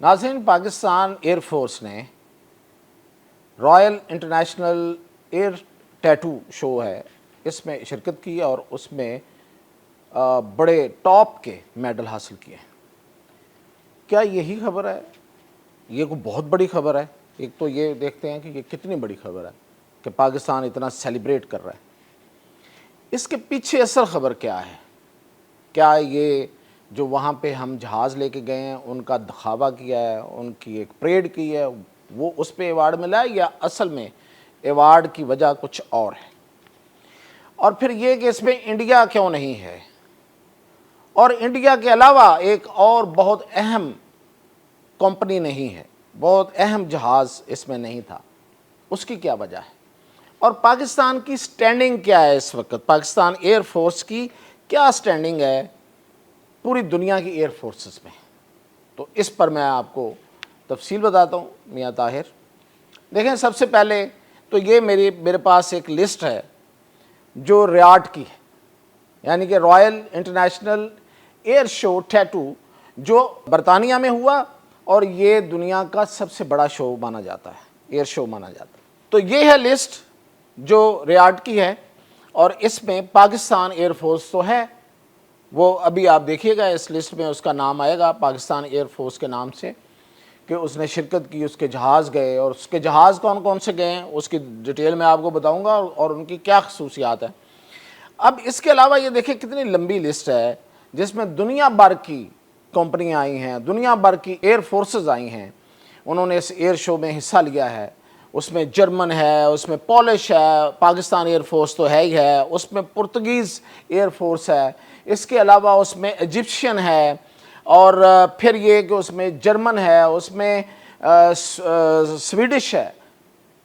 नाज़रीन, पाकिस्तान एयरफोर्स ने royal international air tattoo show है, इसमें शिरकत की और उसमें बड़े टॉप के मेडल हासिल किए हैं। क्या यही खबर है? ये कोई बहुत बड़ी खबर है। एक तो ये देखते हैं कि ये कितनी बड़ी खबर है कि पाकिस्तान इतना सेलिब्रेट कर रहा है। इसके पीछे असल खबर क्या है? क्या ये जो वहाँ पे हम जहाज़ लेके गए हैं उनका दिखावा किया है, उनकी एक परेड की है, वो उस पर अवार्ड मिला है, या असल में अवार्ड की वजह कुछ और है? और फिर ये कि इसमें इंडिया क्यों नहीं है, और इंडिया के अलावा एक और बहुत अहम कंपनी नहीं है, बहुत अहम जहाज़ इसमें नहीं था, उसकी क्या वजह है? और पाकिस्तान की स्टैंडिंग क्या है इस वक्त? पाकिस्तान एयर फोर्स की क्या स्टैंडिंग है पूरी दुनिया की एयर फोर्सेस में? तो इस पर मैं आपको तफसील बताता हूँ मियाँ ताहिर। देखें, सबसे पहले तो ये मेरे पास एक लिस्ट है जो रियाद की है, यानी कि royal international air show tattoo, जो बरतानिया में हुआ और ये दुनिया का सबसे बड़ा शो माना जाता है, एयर शो माना जाता है। तो ये है लिस्ट जो रियाद की है, और इसमें पाकिस्तान एयरफोर्स तो है, वो अभी आप देखिएगा इस लिस्ट में उसका नाम आएगा पाकिस्तान एयरफोर्स के नाम से, कि उसने शिरकत की, उसके जहाज़ गए, और उसके जहाज़ कौन कौन से गए हैं उसकी डिटेल मैं आपको बताऊंगा और उनकी क्या खसूसियात है। अब इसके अलावा ये देखिए कितनी लंबी लिस्ट है जिसमें दुनिया भर की कंपनियां आई हैं, दुनिया भर की एयर फोर्सेस आई हैं, उन्होंने इस एयर शो में हिस्सा लिया है। उसमें जर्मन है, उसमें पॉलिश है, पाकिस्तान एयर फोर्स तो है ही है, उसमें पुर्तगीज़ एयर फोर्स है, इसके अलावा उसमें इजिप्शियन है, और फिर ये कि उसमें जर्मन है, उसमें स्वीडिश है।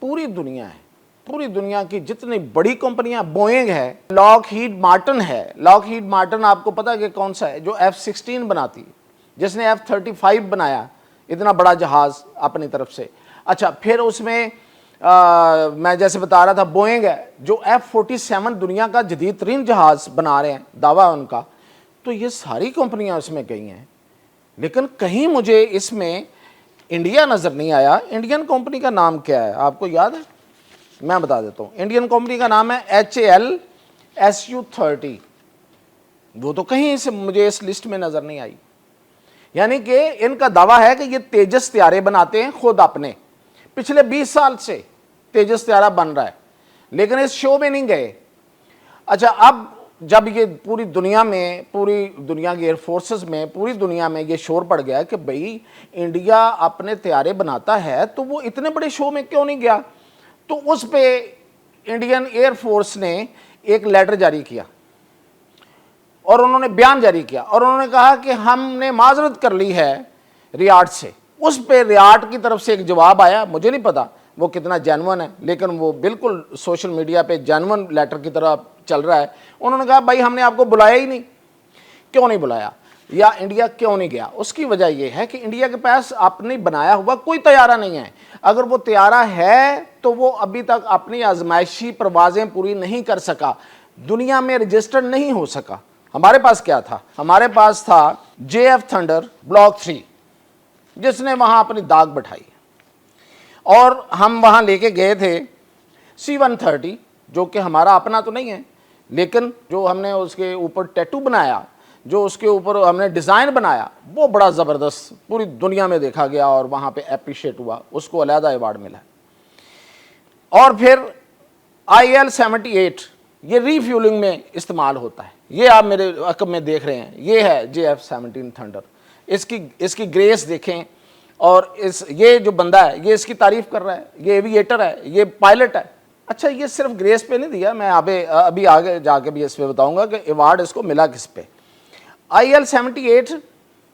पूरी दुनिया है, पूरी दुनिया की जितनी बड़ी कंपनियां, बोइंग है, लॉकहीड मार्टिन है। लॉकहीड मार्टिन आपको पता है कि कौन सा है? जो F-16 बनाती है, जिसने F-35 बनाया, इतना बड़ा जहाज़ अपनी तरफ से। अच्छा, फिर उसमें मैं जैसे बता रहा था, बोइंग है जो F-47 दुनिया का जदीद तरीन जहाज़ बना रहे हैं, दावा उनका। तो ये सारी कंपनियां उसमें गई हैं, लेकिन कहीं मुझे इसमें इंडिया नज़र नहीं आया। इंडियन कंपनी का नाम क्या है, आपको याद है? मैं बता देता हूँ। इंडियन कंपनी का नाम है HAL-SU-30। वो तो कहीं से मुझे इस लिस्ट में नज़र नहीं आई। यानी कि इनका दावा है कि ये तेजस तैयारे बनाते हैं खुद अपने, पिछले 20 साल से तेजस तैयारा बन रहा है, लेकिन इस शो में नहीं गए। अच्छा, अब जब ये पूरी दुनिया में, पूरी दुनिया की एयरफोर्सेस में, पूरी दुनिया में ये शोर पड़ गया कि भाई इंडिया अपने तैयारे बनाता है, तो वो इतने बड़े शो में क्यों नहीं गया? तो उस पे इंडियन एयरफोर्स ने एक लेटर जारी किया और उन्होंने बयान जारी किया, और उन्होंने कहा कि हमने माजरत कर ली है रियाद से। उस पे रियाद की तरफ से एक जवाब आया, मुझे नहीं पता वो कितना जेन्युइन है, लेकिन वो बिल्कुल सोशल मीडिया पे जेन्युइन लेटर की तरह चल रहा है। उन्होंने कहा भाई हमने आपको बुलाया ही नहीं। क्यों नहीं बुलाया, या इंडिया क्यों नहीं गया? उसकी वजह यह है कि इंडिया के पास अपने बनाया हुआ कोई तैयारा नहीं है। अगर वो तैयारा है तो वो अभी तक अपनी आजमाइशी परवाजें पूरी नहीं कर सका, दुनिया में रजिस्टर्ड नहीं हो सका। हमारे पास क्या था? हमारे पास था JF थंडर ब्लॉक 3, जिसने वहां अपनी दाग बैठाई, और हम वहां लेके गए थे C-130, जो कि हमारा अपना तो नहीं है, लेकिन जो हमने उसके ऊपर टैटू बनाया, जो उसके ऊपर हमने डिज़ाइन बनाया, वो बड़ा ज़बरदस्त पूरी दुनिया में देखा गया और वहाँ पे अप्रिशिएट हुआ, उसको अलहदा अवार्ड मिला। और फिर IL-78, ये रीफ्यूलिंग में इस्तेमाल होता है। ये आप मेरे अकब में देख रहे हैं, ये है JF-17 थंडर। इसकी ग्रेस देखें, और ये जो बंदा है ये इसकी तारीफ़ कर रहा है, ये एविएटर है, ये पायलट है। अच्छा, ये सिर्फ ग्रेस पे नहीं दिया, मैं अभी आगे जाके भी इस पे बताऊंगा कि अवार्ड इसको मिला किस पे। IL-78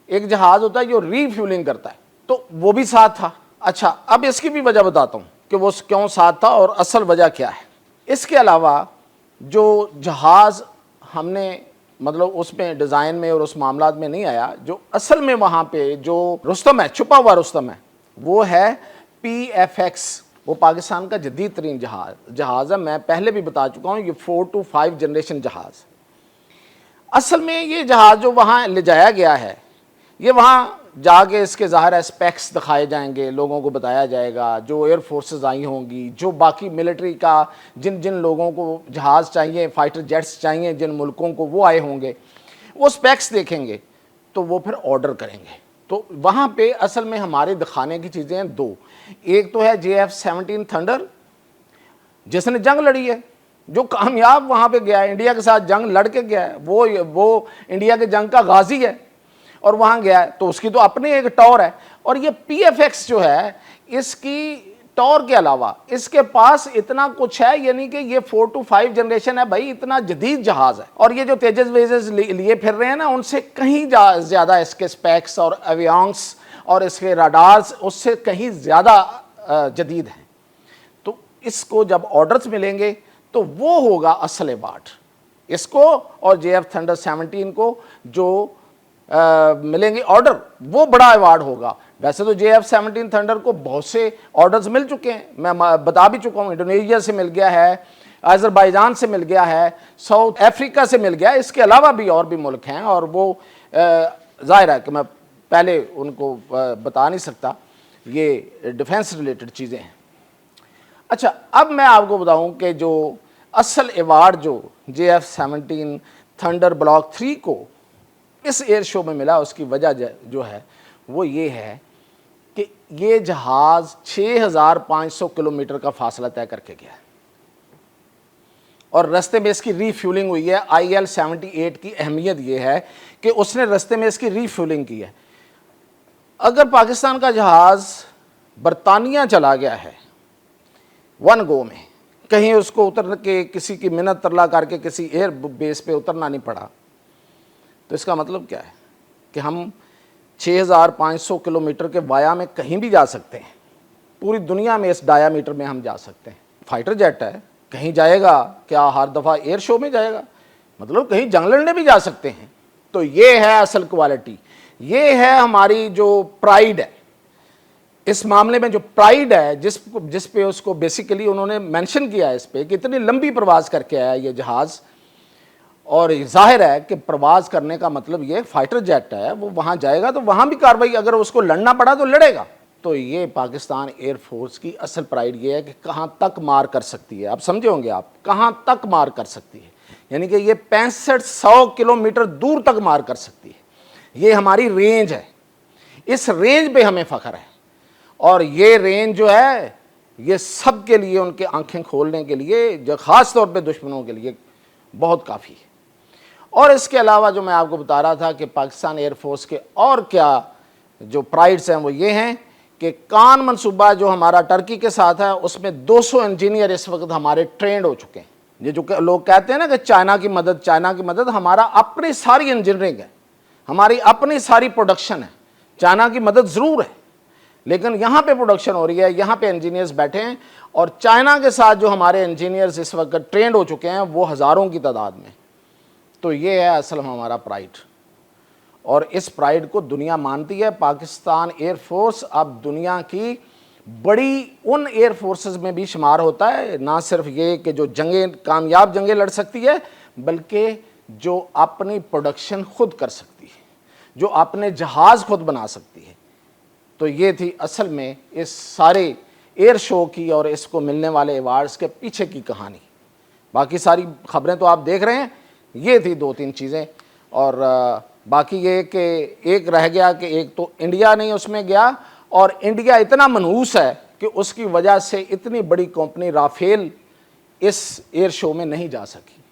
एक जहाज़ होता है जो रीफ्यूलिंग करता है, तो वो भी साथ था। अच्छा, अब इसकी भी वजह बताता हूँ कि वो क्यों साथ था और असल वजह क्या है। इसके अलावा जो जहाज़ हमने, मतलब उसमें डिज़ाइन में और उस मामलात में नहीं आया, जो असल में वहाँ पे जो रुस्तम है, छुपा हुआ रुस्तम है, वो है PFX। वो पाकिस्तान का जदीद तरीन जहाज़ है। मैं पहले भी बता चुका हूँ, ये 4 to 5 जनरेशन जहाज़। असल में ये जहाज़ जो वहाँ ले जाया गया है, ये वहाँ जाके इसके ज़ाहिर है स्पेक्स दिखाए जाएंगे, लोगों को बताया जाएगा, जो एयर फोर्सेस आई होंगी, जो बाकी मिलिट्री का जिन जिन लोगों को जहाज़ चाहिए, फाइटर जेट्स चाहिए, जिन मुल्कों को, वो आए होंगे, वो स्पेक्स देखेंगे तो वो फिर ऑर्डर करेंगे। तो वहाँ पे असल में हमारे दिखाने की चीज़ें हैं दो। एक तो है JF-17 थंडर जिसने जंग लड़ी है, जो कामयाब वहाँ पे गया है, इंडिया के साथ जंग लड़ के गया है, वो इंडिया के जंग का गाजी है और वहाँ गया है, तो उसकी तो अपनी एक टॉर है। और ये PFX जो है, इसकी टॉर के अलावा इसके पास इतना कुछ है, यानी कि ये 4 to 5 जनरेशन है भाई, इतना जदीद जहाज है। और ये जो तेजस वेजस लिए फिर रहे हैं ना, उनसे कहीं ज़्यादा इसके स्पेक्स और एवियंस और इसके रडार्स उससे कहीं ज़्यादा जदीद हैं। तो इसको जब ऑर्डर्स मिलेंगे तो वो होगा असल अवार्ड इसको, और JF थंडर 17 को जो मिलेंगे ऑर्डर, वो बड़ा अवार्ड होगा। वैसे तो JF-17 थंडर को बहुत से ऑर्डर्स मिल चुके हैं, मैं बता भी चुका हूँ। इंडोनेशिया से मिल गया है, अजरबैजान से मिल गया है, साउथ अफ्रीका से मिल गया है, इसके अलावा भी और भी मुल्क हैं, और वो ज़ाहिर है कि मैं पहले उनको बता नहीं सकता, ये डिफेंस रिलेटेड चीज़ें हैं। अच्छा, अब मैं आपको बताऊं कि जो असल अवार्ड जो JF-17 थंडर ब्लॉक 3 को इस एयर शो में मिला, उसकी वजह जो है वो ये है कि ये जहाज़ 6500 किलोमीटर का फासला तय करके गया है और रास्ते में इसकी रीफ्यूलिंग हुई है। IL-78 की अहमियत ये है कि उसने रास्ते में इसकी रीफ्यूलिंग की है। अगर पाकिस्तान का जहाज़ बरतानिया चला गया है वन गो में, कहीं उसको उतर के किसी की मिन्नत तरला करके किसी एयर बेस पे उतरना नहीं पड़ा, तो इसका मतलब क्या है कि हम 6500 किलोमीटर के वाया में कहीं भी जा सकते हैं, पूरी दुनिया में इस डायामीटर में हम जा सकते हैं। फाइटर जेट है, कहीं जाएगा क्या? हर दफ़ा एयर शो में जाएगा? मतलब कहीं जंग लड़ने भी जा सकते हैं। तो ये है असल क्वालिटी, ये है हमारी जो प्राइड है इस मामले में, जो प्राइड है जिस पे उसको बेसिकली उन्होंने मेंशन किया है इस पे कि इतनी लंबी प्रवास करके आया ये जहाज़। और जाहिर है कि प्रवास करने का मतलब ये फाइटर जेट है, वो वहाँ जाएगा तो वहाँ भी कार्रवाई, अगर उसको लड़ना पड़ा तो लड़ेगा। तो ये पाकिस्तान एयरफोर्स की असल प्राइड ये है कि कहाँ तक मार कर सकती है। आप समझे होंगे, आप कहाँ तक मार कर सकती है, यानी कि ये 6500 किलोमीटर दूर तक मार कर सकती है। ये हमारी रेंज है, इस रेंज पे हमें फ़ख्र है। और ये रेंज जो है ये सब के लिए, उनके आंखें खोलने के लिए, जो ख़ास तौर पे दुश्मनों के लिए बहुत काफ़ी है। और इसके अलावा जो मैं आपको बता रहा था कि पाकिस्तान एयरफोर्स के और क्या जो प्राइड्स हैं वो ये हैं कि कान मनसूबा जो हमारा टर्की के साथ है, उसमें 200 इंजीनियर इस वक्त हमारे ट्रेंड हो चुके हैं। ये जो लोग कहते हैं ना कि चाइना की मदद, हमारा अपनी सारी इंजीनियरिंग है, हमारी अपनी सारी प्रोडक्शन है। चाइना की मदद ज़रूर है, लेकिन यहाँ पे प्रोडक्शन हो रही है, यहाँ पे इंजीनियर्स बैठे हैं, और चाइना के साथ जो हमारे इंजीनियर्स इस वक्त ट्रेंड हो चुके हैं वो हज़ारों की तादाद में। तो ये है असल हमारा प्राइड, और इस प्राइड को दुनिया मानती है। पाकिस्तान एयरफोर्स अब दुनिया की बड़ी उन एयर फोर्सेस में भी शुमार होता है, ना सिर्फ ये कि जो कामयाब जंगें लड़ सकती है, बल्कि जो अपनी प्रोडक्शन खुद कर सकती है, जो अपने जहाज़ खुद बना सकती है। तो ये थी असल में इस सारे एयर शो की और इसको मिलने वाले अवार्ड्स के पीछे की कहानी। बाकी सारी खबरें तो आप देख रहे हैं, ये थी 2-3 चीज़ें। और बाकी ये कि एक रह गया कि एक तो इंडिया नहीं उसमें गया, और इंडिया इतना मनहूस है कि उसकी वजह से इतनी बड़ी कंपनी राफेल इस एयर शो में नहीं जा सकी।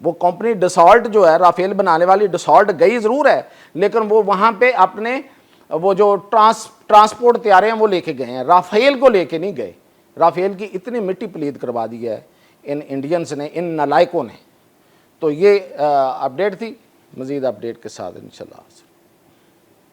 वो कंपनी डसॉल्ट जो है, राफेल बनाने वाली डसॉल्ट गई ज़रूर है, लेकिन वो वहाँ पे अपने वो जो ट्रांसपोर्ट तैयारे हैं वो लेके गए हैं, राफेल को लेके नहीं गए। राफेल की इतनी मिट्टी पलीद करवा दी है इन इंडियंस ने, इन नालायकों ने। तो ये अपडेट थी, मज़ीद अपडेट के साथ इंशाल्लाह।